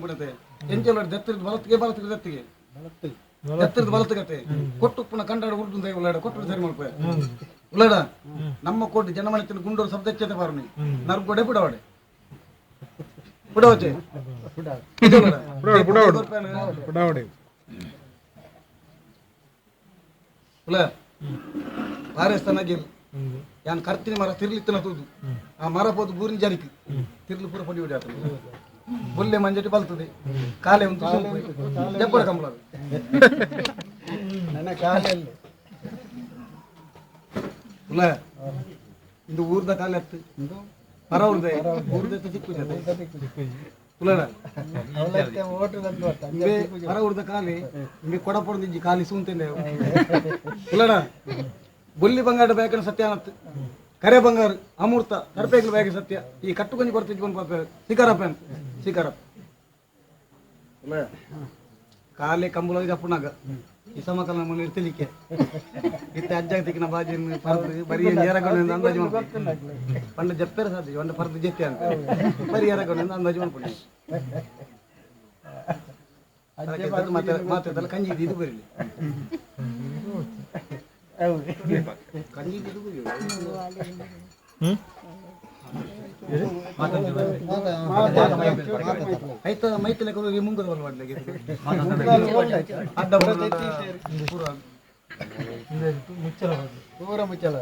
ಬಿಡುತ್ತೆ ಎಂಜಲ ದತ್ತಿರದ ಬಲತ್ತಿಗೆ ದತ್ತಿಗೆ ದತ್ತಿರದ ಬಲತ್ತಗತ್ತೆ ಕೊಟ್ಟು ಪುನಃ ಕಂಡಾಡ ಉರ್ದು ಉಳ್ಳಾಡ ಕೊಟ್ಟು ಸರಿ ಮಾಡ್ಕೋ ಉಳ್ಳಾಡ ನಮ್ಮ ಕೋಟಿ ಜನಮನತ್ತಿನ ಗುಂಡೂರು ಸಬ್ದಚ್ಚತೆ ಬಾರ್ನಿ ನರ್ಗೊಡೆ ಬಿಡವಾಡೆ ಬಿಡವಚ್ಚೆ ಪಾರೇಸ್ತಾನಾಗಿ ಯಾನ್ ಕರ್ತಿನಿ ಮರ ತಿರ್ಲಿತ್ತನ ತೂದು ಆ ಮರ ಹೋದು ಬೂರಿನ ಜಾರಿಕೆ ತಿರ್ಲು ಪೂರ ಪಡಿ ಹೊಡಿ ಆತದೆ ಬುಲ್ಲೆ ಮಂಜಟಿ ಬಲ್ತದೆ ಕಾಲೆ ಒಂದು ಜಬ್ಬರ ಕಂಬಳ ನನ್ನ ಕಾಲಲ್ಲಿ ಉಲ್ಲ ಇಂದು ಊರ್ದ ಕಾಲೆ ಹತ್ತು ಪರ ಊರ್ದ ಚಿಕ್ಕು ಪುಲಡ ಪರ ಊರ್ದ ಕಾಲಿ ಹಿಂಗೆ ಕೊಡ ಪೊಡ್ದಿಜ್ಜಿ ಕಾಲಿ ಸೂಂತಿಂದೆ ಪುಲಡ ಬುಲ್ಲಿ ಬಂಗಾರ ಬೇಕನ ಸತ್ಯ ಅನ್ನತ್ತು ಕರೆ ಬಂಗಾರ ಅಮೂರ್ತ ಕರ್ಪೇಗ್ಲು ಬೇಗ ಸತ್ಯ ಈ ಕಟ್ಟು ಗಂಜಿ ಕೊಡ್ತಿದ್ಕೊಂಡು ಸಿಕಾರಪ್ಪ ಸಿಕಾರಪ್ಪ ಕಾಲಿ ಕಂಬಳ ಅಪ್ಪನಾಗ ಈ ಸಮಕಾಲ ನಮ್ಮ ಇರ್ತಿಲಿಕ್ಕೆ ಇತ್ತ ಅಜ್ಜಾಗತಿಕ್ಕಿನ ಬಾಜಿ ಬರೀ ಏರಗೊಂಡು ಅಂದಾಜು ಮಾಡ್ಕೊಂಡು ಪಂಡ ಜಪ್ಪೇರ ಸಾಧ್ಯ ಒಂದು ಪರ್ದು ಜೆತ್ತೆ ಅಂತ ಬರೀ ಏರಗೊಂಡು ಅಂದಾಜು ಮಾಡ್ಕೊಂಡು ಮಾತಾಡ್ತಲ್ಲ ಕಂಜಿ ಇದು ಬರೀಲಿ ಕಂಜಿ ಇದು ಆಯ್ತಾ ಮೈತಲೆ ಮುಂಗದ ಬರವಾಡ್ಲಿಗೆ ಅಡ್ಡ ಪೂರ ಮುಚ್ಚಲ